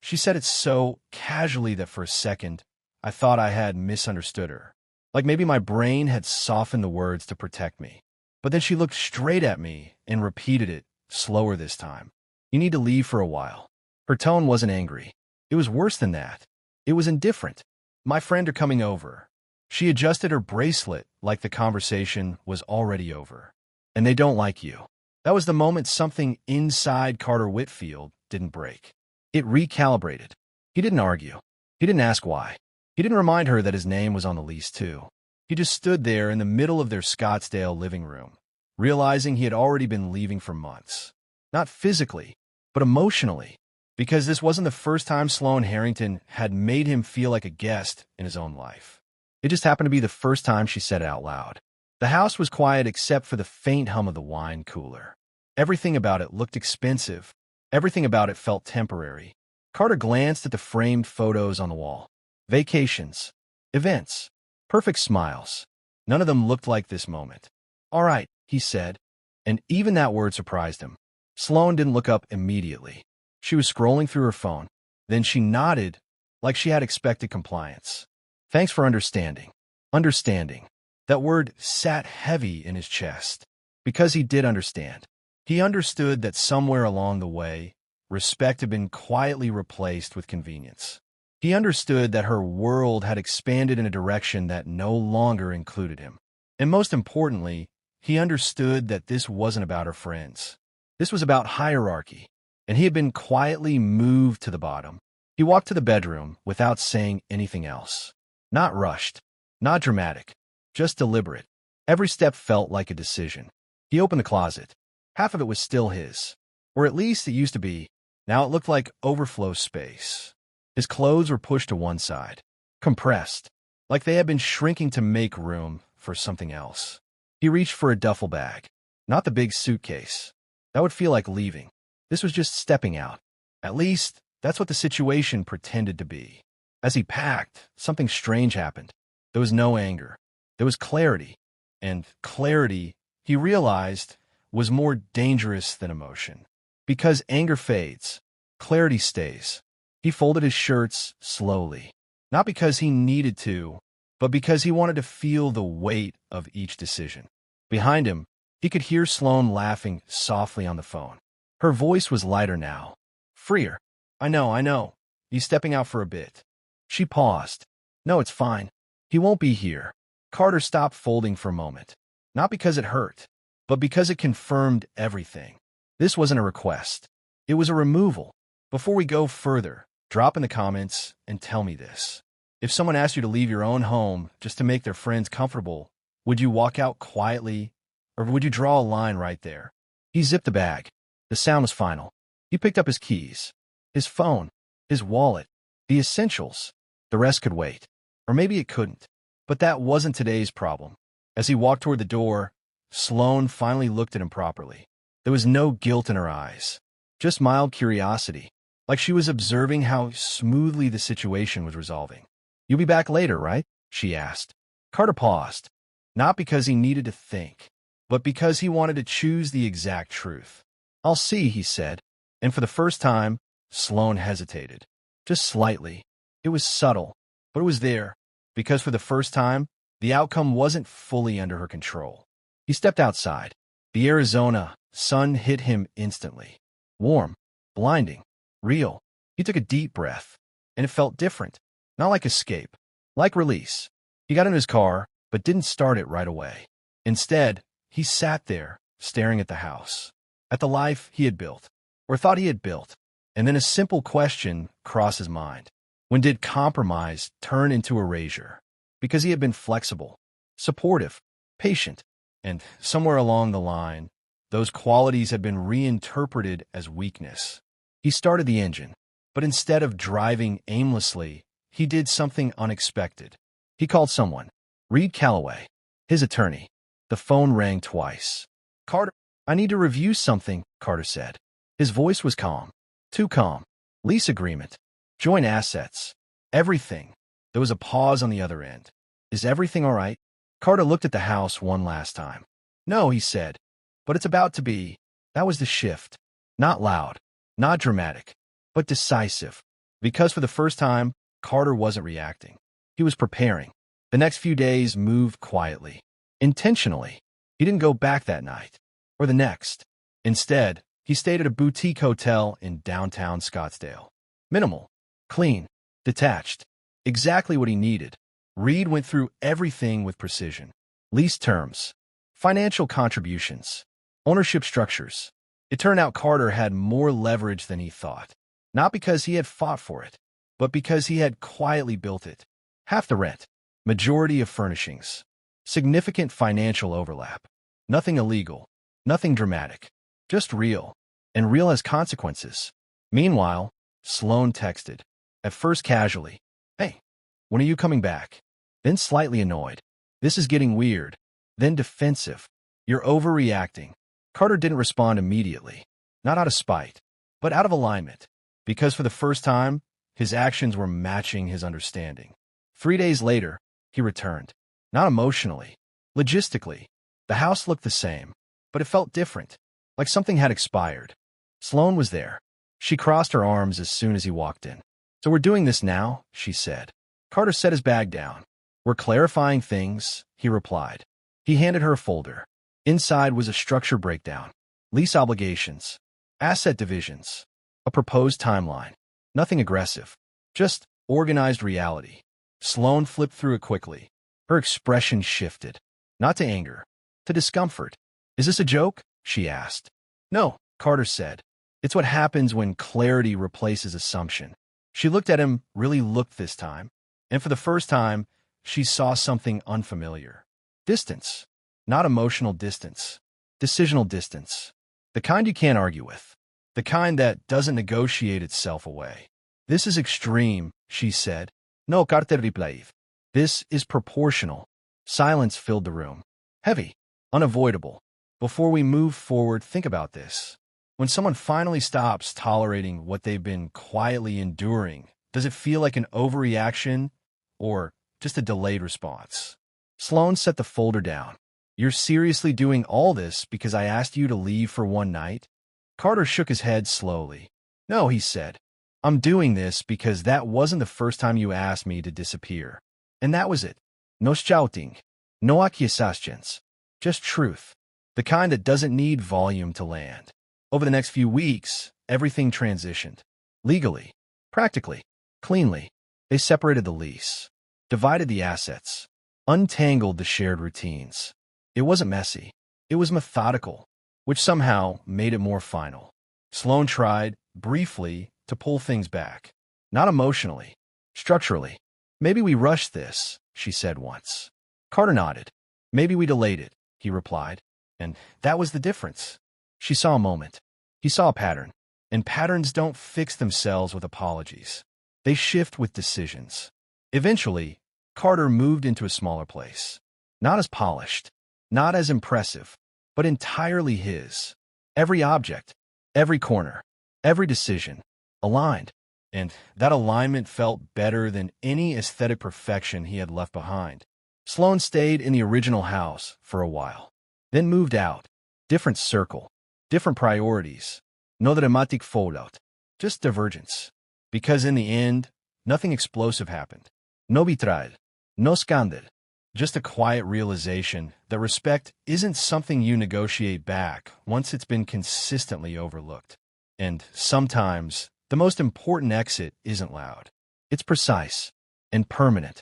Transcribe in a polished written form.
She said it so casually that for a second, I thought I had misunderstood her. Like maybe my brain had softened the words to protect me. But then she looked straight at me and repeated it, slower this time. You need to leave for a while. Her tone wasn't angry. It was worse than that. It was indifferent. My friend are coming over. She adjusted her bracelet like the conversation was already over. And they don't like you. That was the moment something inside Carter Whitfield didn't break. It recalibrated. He didn't argue. He didn't ask why. He didn't remind her that his name was on the lease too. He just stood there in the middle of their Scottsdale living room, realizing he had already been leaving for months. Not physically, but emotionally, because this wasn't the first time Sloane Harrington had made him feel like a guest in his own life. It just happened to be the first time she said it out loud. The house was quiet except for the faint hum of the wine cooler. Everything about it looked expensive. Everything about it felt temporary. Carter glanced at the framed photos on the wall. Vacations. Events. Perfect smiles. None of them looked like this moment. All right, he said, and even that word surprised him. Sloane didn't look up immediately. She was scrolling through her phone. Then she nodded, like she had expected compliance. Thanks for understanding. Understanding. That word sat heavy in his chest. Because he did understand. He understood that somewhere along the way, respect had been quietly replaced with convenience. He understood that her world had expanded in a direction that no longer included him. And most importantly, he understood that this wasn't about her friends. This was about hierarchy, and he had been quietly moved to the bottom. He walked to the bedroom without saying anything else. Not rushed, not dramatic, just deliberate. Every step felt like a decision. He opened the closet. Half of it was still his, or at least it used to be. Now it looked like overflow space. His clothes were pushed to one side, compressed, like they had been shrinking to make room for something else. He reached for a duffel bag, not the big suitcase. That would feel like leaving. This was just stepping out. At least, that's what the situation pretended to be. As he packed, something strange happened. There was no anger. There was clarity. And clarity, he realized, was more dangerous than emotion. Because anger fades, clarity stays. He folded his shirts slowly, not because he needed to, but because he wanted to feel the weight of each decision. Behind him, he could hear Sloane laughing softly on the phone. Her voice was lighter now, freer. I know. He's stepping out for a bit. She paused. No, it's fine. He won't be here. Carter stopped folding for a moment, not because it hurt, but because it confirmed everything. This wasn't a request. It was a removal. Before we go further, drop in the comments and tell me this. If someone asked you to leave your own home just to make their friends comfortable, would you walk out quietly, or would you draw a line right there? He zipped the bag. The sound was final. He picked up his keys, his phone, his wallet, the essentials. The rest could wait. Or maybe it couldn't. But that wasn't today's problem. As he walked toward the door, Sloane finally looked at him properly. There was no guilt in her eyes, just mild curiosity, like she was observing how smoothly the situation was resolving. You'll be back later, right? She asked. Carter paused, not because he needed to think, but because he wanted to choose the exact truth. I'll see, he said, and for the first time, Sloane hesitated. Just slightly. It was subtle, but it was there, because for the first time, the outcome wasn't fully under her control. He stepped outside. The Arizona sun hit him instantly. Warm, blinding, real. He took a deep breath, and it felt different. Not like escape, like release. He got in his car, but didn't start it right away. Instead, he sat there, staring at the house, at the life he had built, or thought he had built, and then a simple question crossed his mind. When did compromise turn into erasure? Because he had been flexible, supportive, patient, and somewhere along the line, those qualities had been reinterpreted as weakness. He started the engine, but instead of driving aimlessly, he did something unexpected. He called someone, Reed Calloway, his attorney. The phone rang twice. Carter, I need to review something, Carter said. His voice was calm, too calm. Lease agreement, joint assets, everything. There was a pause on the other end. Is everything all right? Carter looked at the house one last time. No, he said, but it's about to be. That was the shift. Not loud, not dramatic, but decisive. Because for the first time, Carter wasn't reacting. He was preparing. The next few days moved quietly. Intentionally. He didn't go back that night. Or the next. Instead, he stayed at a boutique hotel in downtown Scottsdale. Minimal. Clean. Detached. Exactly what he needed. Reed went through everything with precision. Lease terms. Financial contributions. Ownership structures. It turned out Carter had more leverage than he thought. Not because he had fought for it, but because he had quietly built it. Half the rent. Majority of furnishings. Significant financial overlap. Nothing illegal. Nothing dramatic. Just real. And real has consequences. Meanwhile, Sloane texted. At first casually. Hey, when are you coming back? Then slightly annoyed. This is getting weird. Then defensive. You're overreacting. Carter didn't respond immediately. Not out of spite, but out of alignment. Because for the first time, his actions were matching his understanding. 3 days later, he returned. Not emotionally. Logistically. The house looked the same, but it felt different. Like something had expired. Sloane was there. She crossed her arms as soon as he walked in. So we're doing this now, she said. Carter set his bag down. We're clarifying things, he replied. He handed her a folder. Inside was a structure breakdown. Lease obligations. Asset divisions. A proposed timeline. Nothing aggressive. Just organized reality. Sloane flipped through it quickly. Her expression shifted. Not to anger. To discomfort. Is this a joke? She asked. No, Carter said. It's what happens when clarity replaces assumption. She looked at him, really looked this time. And for the first time, she saw something unfamiliar. Distance. Not emotional distance. Decisional distance. The kind you can't argue with. The kind that doesn't negotiate itself away. This is extreme, she said. No carte replay. This is proportional. Silence filled the room. Heavy. Unavoidable. Before we move forward, think about this. When someone finally stops tolerating what they've been quietly enduring, does it feel like an overreaction or just a delayed response? Sloane set the folder down. You're seriously doing all this because I asked you to leave for one night? Carter shook his head slowly. No, he said. I'm doing this because that wasn't the first time you asked me to disappear. And that was it. No shouting. No accusations. Just truth. The kind that doesn't need volume to land. Over the next few weeks, everything transitioned. Legally. Practically. Cleanly. They separated the lease. Divided the assets. Untangled the shared routines. It wasn't messy. It was methodical, which somehow made it more final. Sloane tried, briefly, to pull things back. Not emotionally. Structurally. Maybe we rushed this, she said once. Carter nodded. Maybe we delayed it, he replied. And that was the difference. She saw a moment. He saw a pattern. And patterns don't fix themselves with apologies. They shift with decisions. Eventually, Carter moved into a smaller place. Not as polished. Not as impressive. But entirely his. Every object. Every corner. Every decision. Aligned. And that alignment felt better than any aesthetic perfection he had left behind. Sloane stayed in the original house for a while. Then moved out. Different circle. Different priorities. No dramatic fallout. Just divergence. Because in the end, nothing explosive happened. No betrayal. No scandal. Just a quiet realization that respect isn't something you negotiate back once it's been consistently overlooked. And sometimes, the most important exit isn't loud. It's precise and permanent.